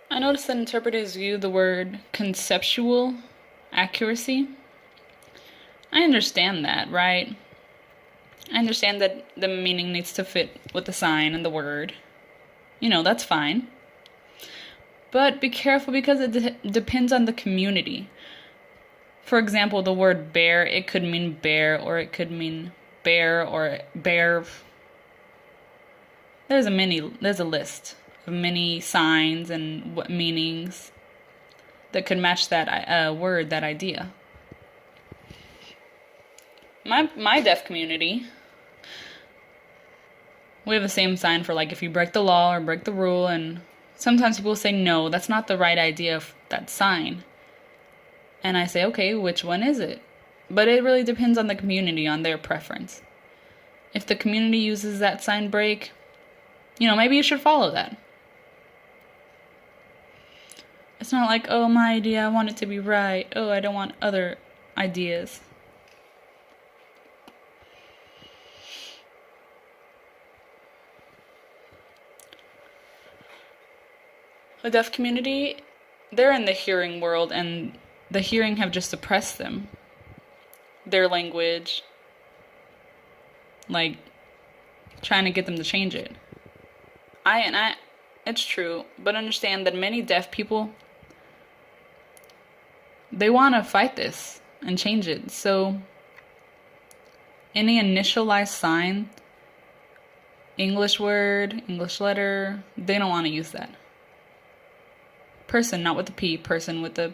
I noticed that interpreters use the word conceptual accuracy. I understand that, right? I understand that the meaning needs to fit with the sign and the word. That's fine. But be careful because it depends on the community. For example, the word bear, it could mean bear, or it could mean bear, or bear. There's a list of many signs and what meanings that could match that word, that idea. My deaf community, we have the same sign for if you break the law or break the rule, and sometimes people say, no, that's not the right idea of that sign. And I say, okay, which one is it? But it really depends on the community, on their preference. If the community uses that sign break, maybe you should follow that. It's not like, oh, my idea, I want it to be right. Oh, I don't want other ideas. The deaf community, they're in the hearing world, and the hearing have just suppressed them. Their language, trying to get them to change it. It's true, but understand that many deaf people, they want to fight this and change it. So, any initialized sign, English word, English letter, they don't want to use that. Person, not with the P, person with the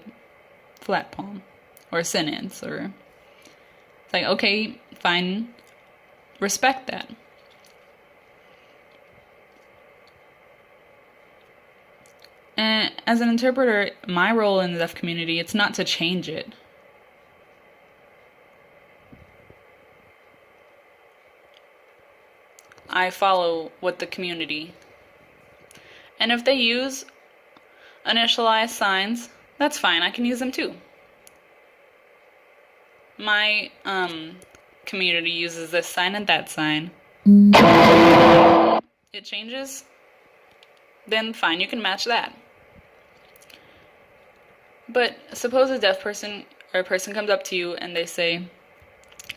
flat palm, or a sentence, or it's okay, fine, respect that. And as an interpreter, my role in the deaf community, it's not to change it. I follow what the community. And if they use initialized signs, that's fine. I can use them too. My community uses this sign and that sign. It changes, then fine, you can match that. But suppose a deaf person or a person comes up to you and they say,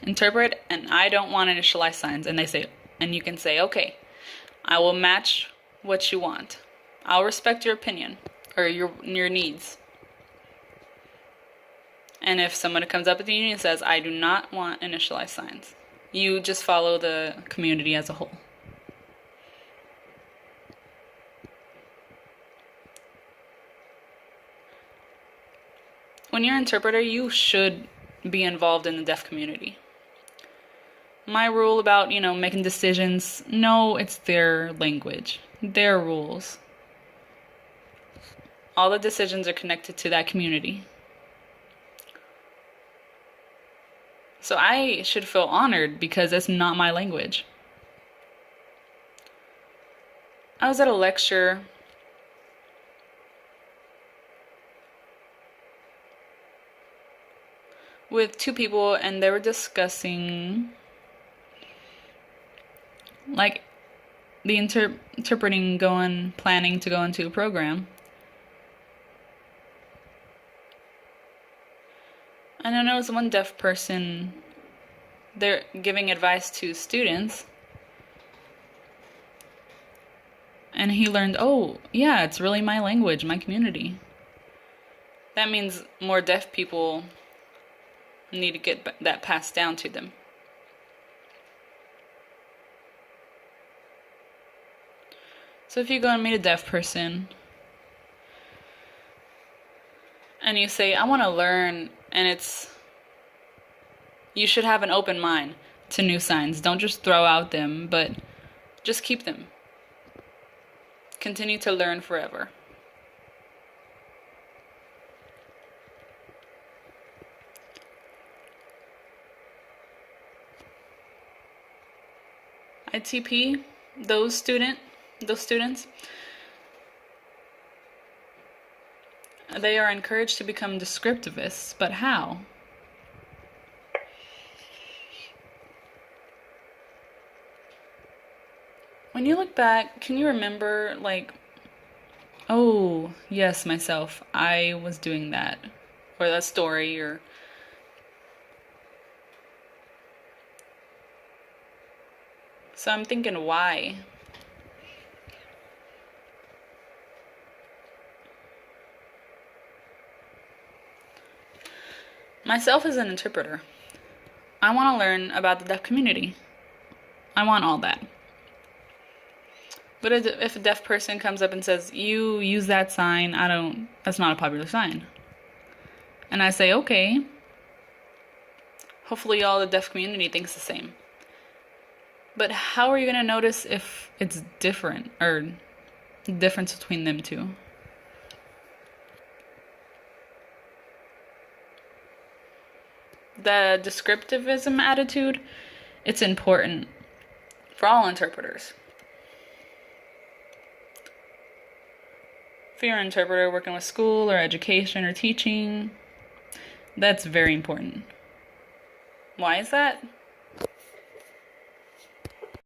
interpret, and I don't want initialized signs. And you can say, okay, I will match what you want. I'll respect your opinion or your needs. And if someone comes up at you and says, I do not want initialized signs, you just follow the community as a whole. When you're an interpreter, you should be involved in the deaf community. My rule about, making decisions, no, it's their language, their rules. All the decisions are connected to that community. So I should feel honored because it's not my language. I was at a lecture with two people, and they were discussing the interpreting planning to go into a program. And I know it's one deaf person, they're giving advice to students. And he learned, oh, yeah, it's really my language, my community. That means more deaf people need to get that passed down to them. So if you go and meet a deaf person and you say, I want to learn, and you should have an open mind to new signs. Don't just throw out them, but just keep them. Continue to learn forever. ITP, those students, they are encouraged to become descriptivists, but how? When you look back, can you remember, like, oh, yes, myself, I was doing that, or that story, or... So I'm thinking, why? Myself as an interpreter, I want to learn about the deaf community. I want all that. But if a deaf person comes up and says, you use that sign, that's not a popular sign. And I say, okay, hopefully all the deaf community thinks the same. But how are you going to notice if it's different, or the difference between them two? The descriptivism attitude, it's important for all interpreters. If you're an interpreter working with school or education or teaching, that's very important. Why is that?